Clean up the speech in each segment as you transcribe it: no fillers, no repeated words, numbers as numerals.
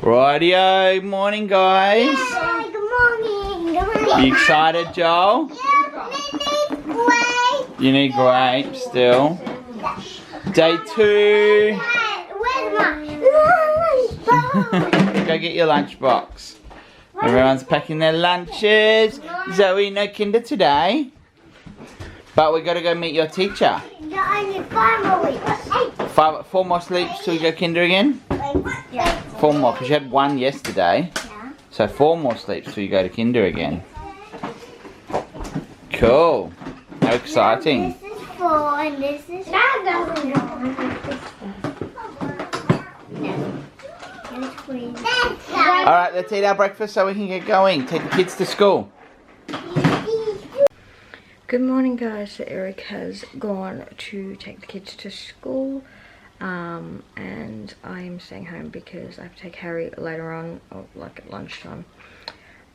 Rightio, morning guys. Yeah, good morning. Good morning. You excited, Joel? Yeah, You need grapes still. Day 2. where's my lunchbox? Go get your lunchbox. Everyone's packing their lunches. Zoe, no kinder today. But we got to go meet your teacher. I need 5 more weeks. 4 more sleeps till you go kinder again? Yeah. 4 more, because you had 1 yesterday. Yeah. So 4 more sleeps till you go to kinder again. Cool. How exciting. This is 4 and this is... That doesn't go. Alright, let's eat our breakfast so we can get going. Take the kids to school. Good morning guys, so Eric has gone to take the kids to school and I'm staying home because I have to take Harry later on, or like at lunchtime,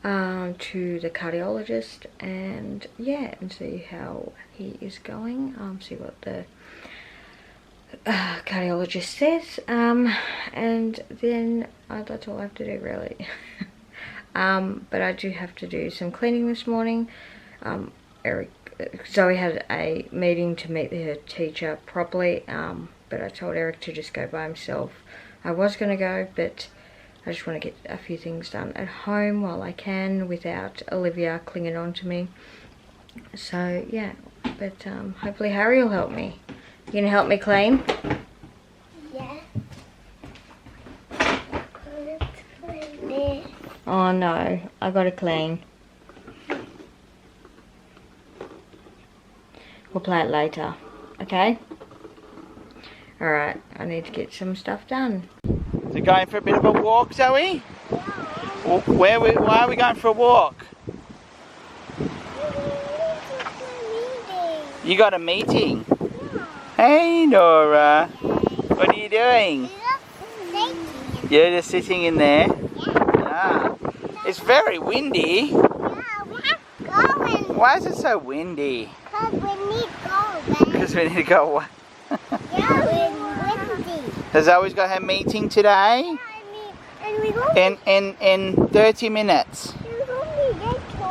to the cardiologist and yeah, and see how he is going, see what the cardiologist says, and then that's all I have to do really. But I do have to do some cleaning this morning. Zoe had a meeting to meet her teacher properly, but I told Eric to just go by himself. I was going to go, but I just want to get a few things done at home while I can without Olivia clinging on to me. So yeah, but hopefully Harry will help me. You going to help me clean? Yeah. Oh no, I got to clean. We'll play it later, okay? Alright, I need to get some stuff done. So going for a bit of a walk, Zoe? Why are we going for a walk? You got a meeting? Hey Nora, what are you doing? You're just sitting in there? Ah, it's very windy. Why is it so windy? Because we need to go away. Yeah, we're windy. Has Zoe's got her meeting today? In 30 minutes.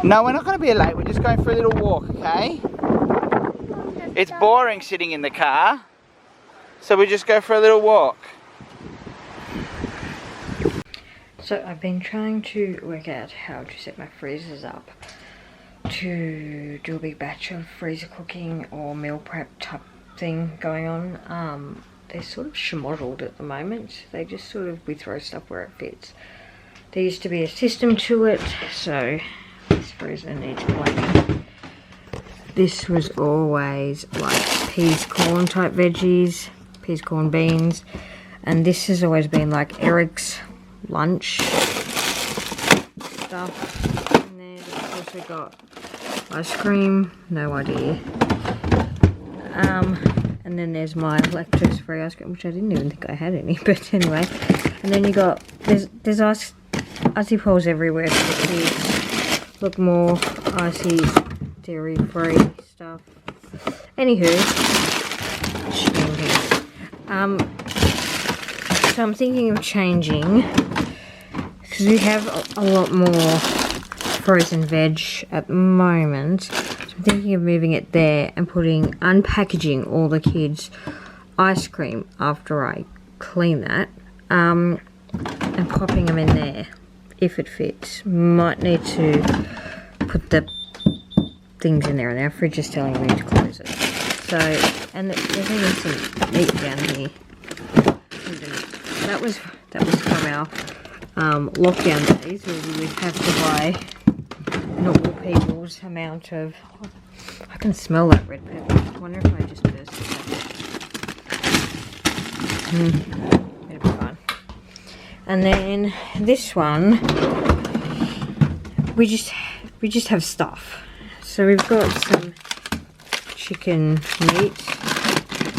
No, we're not going to be late. We're just going for a little walk, okay? It's boring sitting in the car. So we just go for a little walk. So I've been trying to work out how to set my freezers up to do a big batch of freezer cooking or meal prep type thing going on. They're sort of schmoddled at the moment. We throw stuff where it fits. There used to be a system to it, so this freezer needs cleaning. This was always like peas, corn type veggies, peas, corn, beans, and this has always been like Eric's lunch stuff. And then I've also got ice cream, no idea. And then there's my lactose free ice cream, which I didn't even think I had any, but anyway. And then you got, there's icy poles everywhere for the kids. Look, more icy, dairy free stuff. Anywho, so I'm thinking of changing, because we have a lot more frozen veg at the moment. So I'm thinking of moving it there and unpackaging all the kids' ice cream after I clean that, and popping them in there if it fits. Might need to put the things in there, and our fridge is telling me to close it. So, and there's even some meat down here. That was from our lockdown days, where we would have to buy normal people's amount of... I can smell that red pepper. I wonder if I just burst it. It'll be fun. And then this one, we just have stuff. So we've got some chicken meat.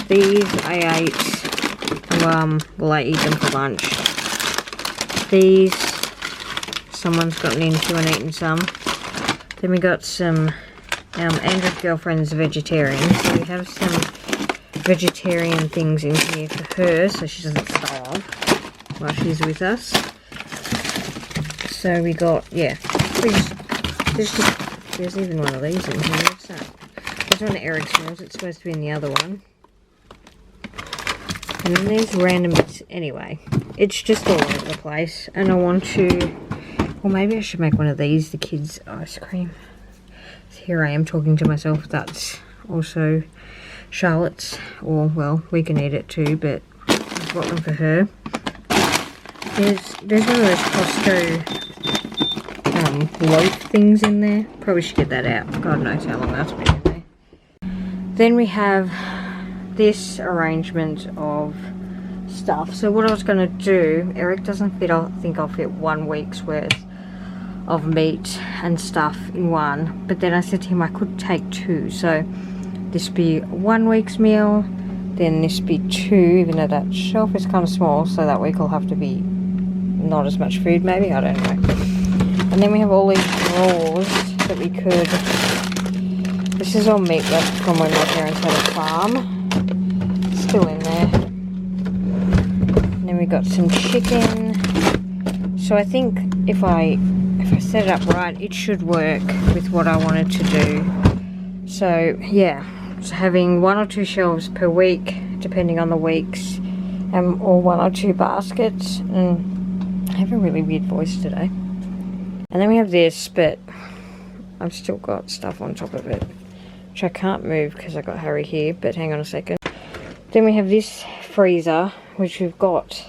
These I ate. Well, I eat them for lunch. These, someone's gotten into and eaten some. Then we got some, Andrew's girlfriend's vegetarian, so we have some vegetarian things in here for her, so she doesn't starve while she's with us. So we got, yeah, there's even one of these in here. What's that? There's one of Eric's meals. It's supposed to be in the other one. And then there's random bits. Anyway, it's just all over the place. And I want to, well, maybe I should make one of these, the kids' ice cream. So here I am talking to myself. That's also Charlotte's. Or, well, we can eat it too, but I've got them for her. There's one of those Costco loaf things in there. Probably should get that out. God knows how long that's been in there. Then we have this arrangement of stuff. So what I was going to do, Eric doesn't fit, I think I'll fit 1 week's worth of meat and stuff in one. But then I said to him I could take 2. So this be 1 week's meal, then this be 2, even though that shelf is kind of small, so that week will have to be not as much food maybe, I don't know. And then we have all these drawers that we could, this is all meat left from when my parents had a farm. Still in there. And then we got some chicken. So I think if I set it up right, it should work with what I wanted to do. So yeah, so having 1 or 2 shelves per week, depending on the weeks, or 1 or 2 baskets. And I have a really weird voice today. And then we have this, but I've still got stuff on top of it, which I can't move because I got Harry here, but hang on a second. Then we have this freezer, which we've got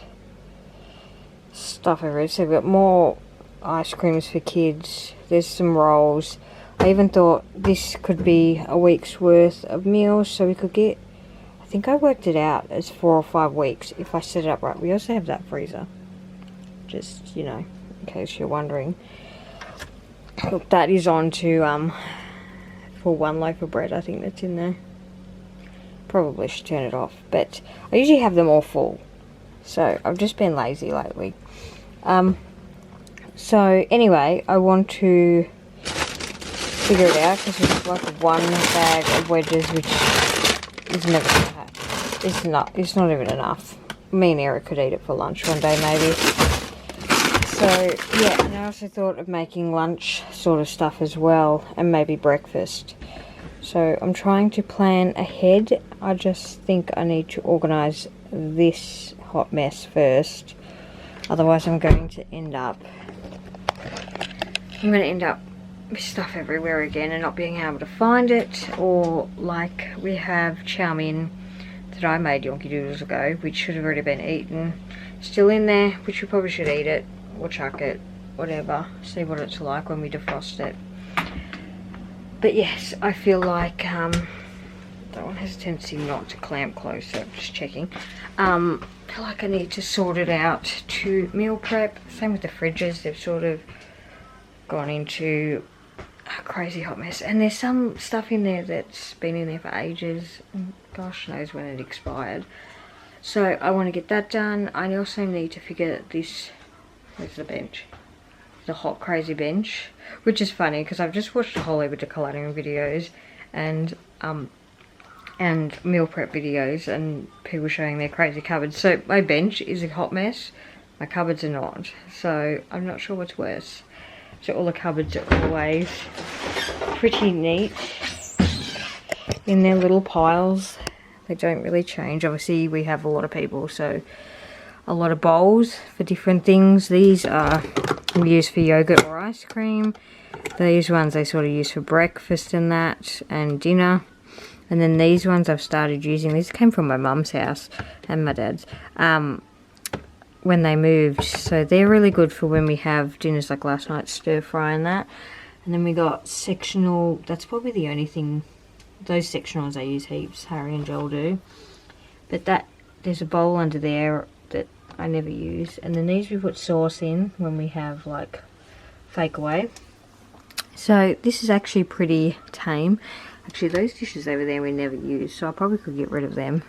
stuff everywhere. So we've got more ice creams for kids. There's some rolls. I even thought this could be a week's worth of meals, so we could get, I think I worked it out as 4 or 5 weeks if I set it up right. We also have that freezer, just, you know, in case you're wondering. Look, that is on to, for 1 loaf of bread, I think that's in there. Probably should turn it off, but I usually have them all full. So, I've just been lazy lately. So, anyway, I want to figure it out, because it's like 1 bag of wedges, which is never going to happen. It's not even enough. Me and Eric could eat it for lunch one day, maybe. So, yeah, and I also thought of making lunch sort of stuff as well, and maybe breakfast. So, I'm trying to plan ahead. I just think I need to organise this hot mess first. Otherwise, I'm going to end up with stuff everywhere again and not being able to find it. Or, like, we have chow mein that I made yonky doodles ago, which should have already been eaten. Still in there, which we probably should eat it. Or chuck it, whatever, see what it's like when we defrost it. But yes, I feel like that one has a tendency not to clamp close, so I'm just checking. I feel like I need to sort it out to meal prep. Same with the fridges, they've sort of gone into a crazy hot mess. And there's some stuff in there that's been in there for ages, and gosh knows when it expired. So I want to get that done. I also need to figure this. Where's the bench? The hot crazy bench, which is funny because I've just watched a whole heap of decluttering videos and meal prep videos and people showing their crazy cupboards. So my bench is a hot mess, my cupboards are not. So I'm not sure what's worse. So all the cupboards are always pretty neat in their little piles. They don't really change. Obviously we have a lot of people, so a lot of bowls for different things. These are used for yogurt or ice cream. These ones I sort of use for breakfast and that, and dinner. And then these ones I've started using. These came from my mum's house and my dad's when they moved. So they're really good for when we have dinners like last night, stir fry and that. And then we got sectional, that's probably the only thing, those sectionals I use heaps, Harry and Joel do. But that, there's a bowl under there that I never use. And then these we put sauce in when we have like fake away. So this is actually pretty tame. Actually those dishes over there we never use, so I probably could get rid of them.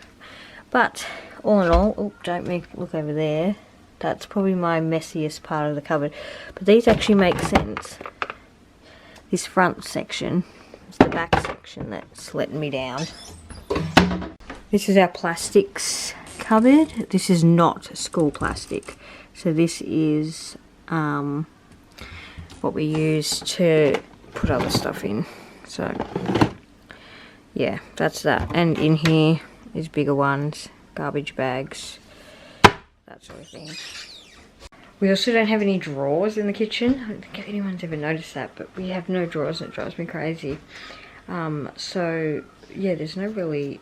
But all in all, oh, don't look over there. That's probably my messiest part of the cupboard. But these actually make sense. This front section is the back section that's letting me down. This is our plastics cupboard. This is not school plastic. So this is what we use to put other stuff in. So yeah, that's that. And in here is bigger ones, garbage bags, that sort of thing. We also don't have any drawers in the kitchen. I don't think anyone's ever noticed that, but we have no drawers and it drives me crazy. So yeah, there's no really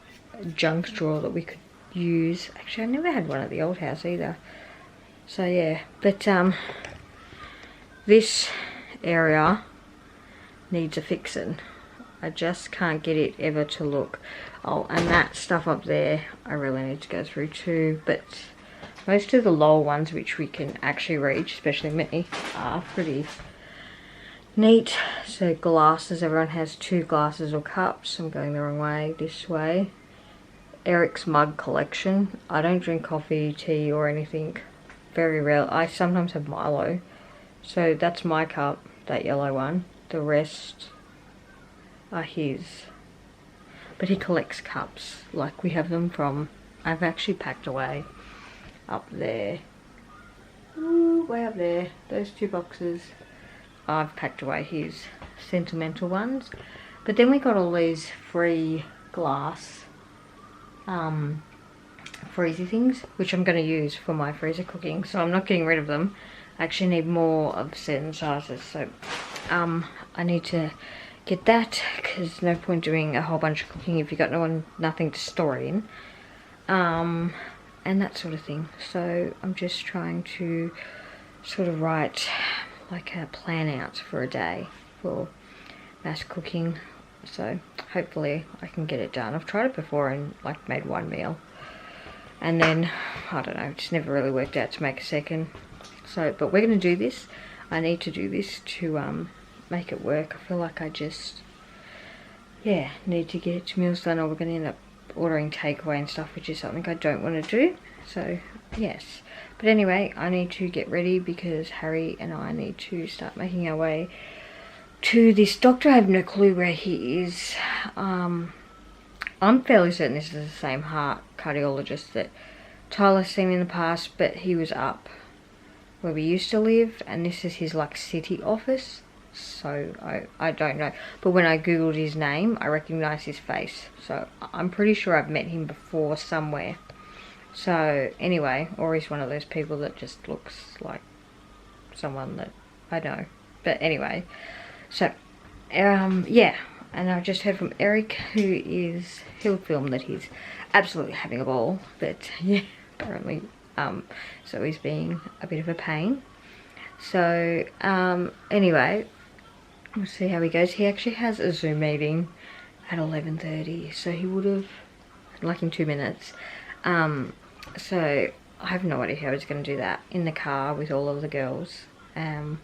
junk drawer that we could use. Actually, I never had one at the old house either. So yeah, but this area needs a fixin'. I just can't get it ever to look. Oh, and that stuff up there I really need to go through too, but most of the lower ones which we can actually reach, especially me, are pretty neat. So glasses, everyone has 2 glasses or cups. I'm going the wrong way, this way. Eric's mug collection. I don't drink coffee, tea or anything. Very rare. I sometimes have Milo. So that's my cup, that yellow one. The rest are his. But he collects cups. Like we have them from, I've actually packed away up there. Ooh, way up there. Those 2 boxes. I've packed away his sentimental ones. But then we got all these free glass freezer things, which I'm going to use for my freezer cooking. So I'm not getting rid of them. I actually need more of certain sizes. So I need to get that, because no point doing a whole bunch of cooking if you've got nothing to store in. And that sort of thing. So I'm just trying to sort of write like a plan out for a day for mass cooking. So hopefully I can get it done. I've tried it before and like made 1 meal, and then I don't know, just never really worked out to make a second. So but we're going to do this. I need to do this to make it work. I feel like I just, yeah, need to get meals done, or we're going to end up ordering takeaway and stuff, which is something I don't want to do. So yes, but anyway, I need to get ready because Harry and I need to start making our way to this doctor. I have no clue where he is. I'm fairly certain this is the same heart cardiologist that Tyler's seen in the past, but he was up where we used to live, and this is his like city office. So I don't know, but when I googled his name I recognized his face, so I'm pretty sure I've met him before somewhere. So anyway, or he's one of those people that just looks like someone that I know. But anyway, so yeah, and I've just heard from Eric, he'll film that he's absolutely having a ball, but yeah, apparently so he's being a bit of a pain. So anyway, we'll see how he goes. He actually has a Zoom meeting at 11:30, so he would have, like in 2 minutes. So I have no idea how he's going to do that in the car with all of the girls and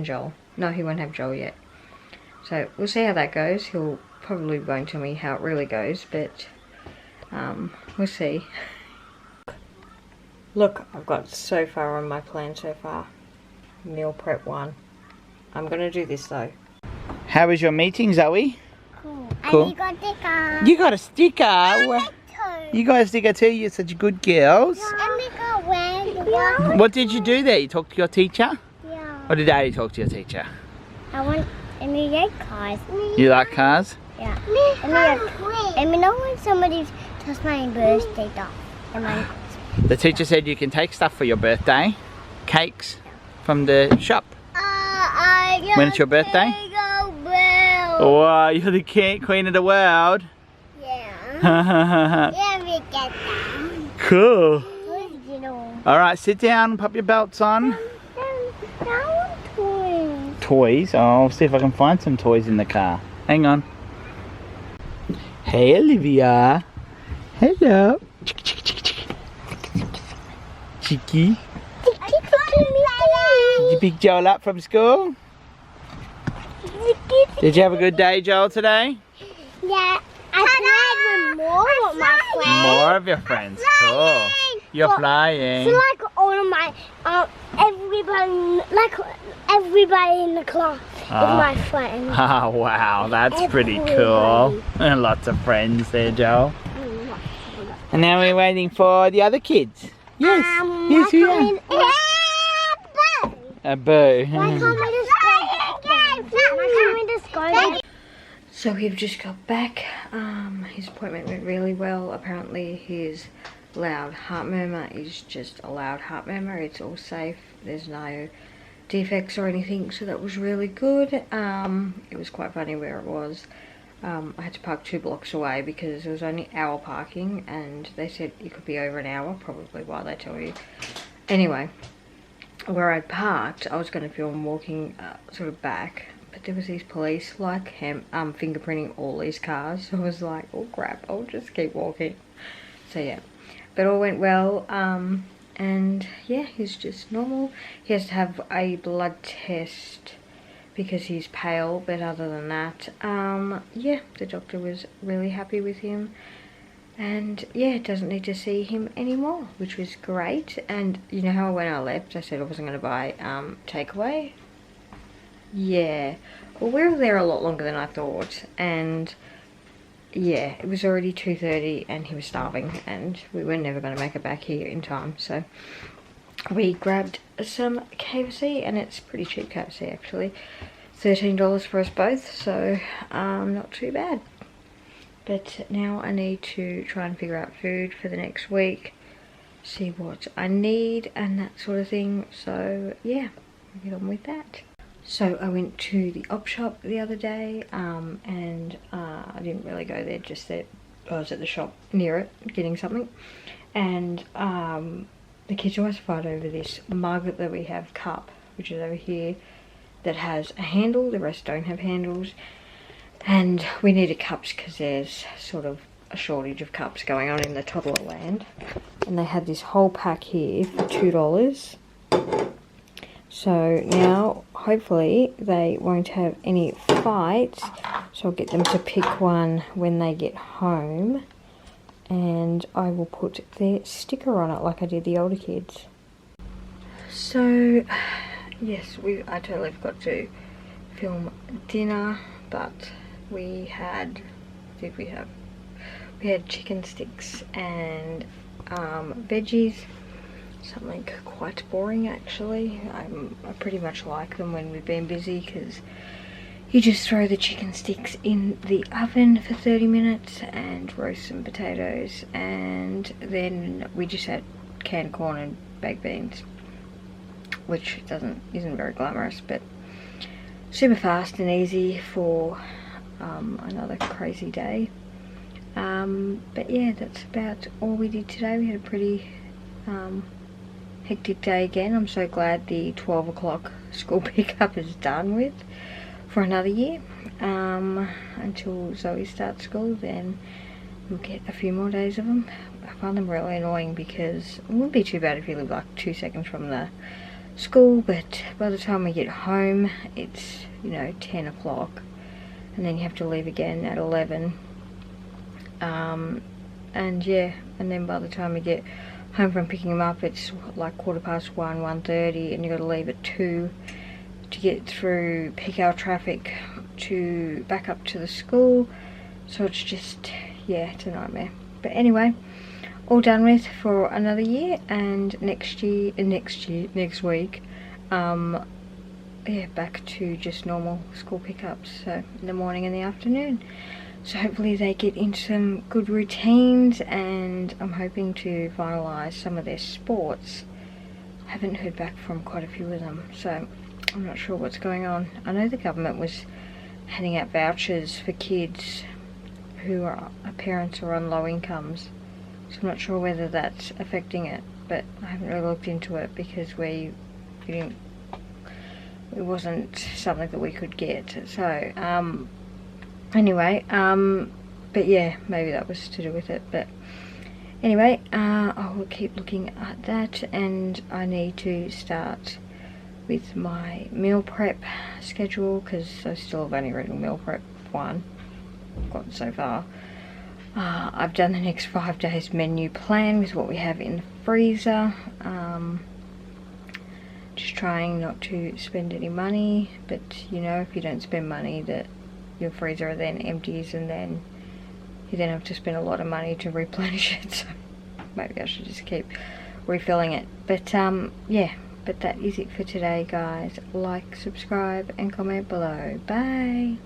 Joel. No, he won't have Joel yet. So we'll see how that goes. He'll probably won't tell me how it really goes, but we'll see. Look, I've got so far on my plan so far. Meal prep 1. I'm going to do this though. How was your meeting, Zoe? Cool. And you got a sticker. You got a sticker? I You got a sticker too? You're such good girls. And we got one. What did you do there? You talked to your teacher? Yeah. Or did Daddy talk to your teacher? I want, and we like cars. You like cars? Yeah. And we know when somebody does my birthday stuff. And my The teacher said you can take stuff for your birthday. Cakes from the shop. When it's your birthday? Wow, you're the queen of the world. Yeah. Yeah, we get that. Cool. Alright, sit down, pop your belts on. Toys. Toys? Oh, I'll see if I can find some toys in the car. Hang on. Hey, Olivia. Hello. Chicky. Did you pick Joel up from school? Did you have a good day, Joel, today? Yeah. I played with more of my friends. More of your friends. Cool. You're flying. So like all of my everybody in the class is my friend. Oh wow, that's pretty cool. And lots of friends there, Joel. And now we're waiting for the other kids. Yes, yes we are. A boo. Why can't we just play So we've just got back. His appointment went really well. Apparently his loud heart murmur is just a loud heart murmur. It's all safe. There's no defects or anything, so that was really good. It was quite funny where it was. I had to park 2 blocks away because there was only hour parking, and they said it could be over an hour, probably why they tell you. Anyway, where I'd parked, I was going to film walking sort of back, but there was these police like fingerprinting all these cars. So I was like, oh crap, I'll just keep walking. So yeah, but all went well. And yeah, he's just normal. He has to have a blood test because he's pale, but other than that, yeah, the doctor was really happy with him. And yeah, doesn't need to see him anymore, which was great. And you know how when I left, I said I wasn't going to buy takeaway? Yeah, well, we were there a lot longer than I thought. And yeah, it was already 2:30 and he was starving, and we were never going to make it back here in time. So we grabbed some KFC, and it's pretty cheap KFC actually. $13 for us both, so not too bad. But now I need to try and figure out food for the next week, see what I need and that sort of thing. So yeah, I'll get on with that. So I went to the op shop the other day, and I didn't really go there, just that I was at the shop near it getting something. And the kids always fight over this mug that we have, cup, which is over here, that has a handle. The rest don't have handles. And we needed cups because there's sort of a shortage of cups going on in the toddler land. And they had this whole pack here for $2. So now, hopefully, they won't have any fights. So I'll get them to pick one when they get home. And I will put their sticker on it like I did the older kids. So, yes, I totally forgot to film dinner. But we had chicken sticks and veggies. Something quite boring actually. I pretty much like them when we've been busy, because you just throw the chicken sticks in the oven for 30 minutes and roast some potatoes, and then we just had canned corn and baked beans, which isn't very glamorous, but super fast and easy for another crazy day. But yeah, that's about all we did today. We had a pretty hectic day again. I'm so glad the 12 o'clock school pickup is done with for another year. Until Zoe starts school, then we'll get a few more days of them. I find them really annoying because it wouldn't be too bad if you live like 2 seconds from the school, but by the time we get home it's, you know, 10 o'clock, and then you have to leave again at 11. And yeah, and then by the time we get home from picking them up, it's like 1:15, 1:30, and you got to leave at 2 to get through peak hour traffic to back up to the school. So it's just, yeah, it's a nightmare. But anyway, all done with for another year, and next week, yeah, back to just normal school pickups, so in the morning and the afternoon. So hopefully they get into some good routines, and I'm hoping to finalise some of their sports. I haven't heard back from quite a few of them, so I'm not sure what's going on. I know the government was handing out vouchers for kids who are parents or on low incomes, so I'm not sure whether that's affecting it, but I haven't really looked into it because it wasn't something that we could get. So anyway, but yeah, maybe that was to do with it. But anyway, I will keep looking at that, and I need to start with my meal prep schedule, because I still have only written meal prep 1. I've gotten so far. I've done the next 5 days menu plan with what we have in the freezer. Just trying not to spend any money, but you know, if you don't spend money, that your freezer then empties, and then you then have to spend a lot of money to replenish it. So maybe I should just keep refilling it. But yeah, but that is it for today, guys. Like, subscribe and comment below. Bye.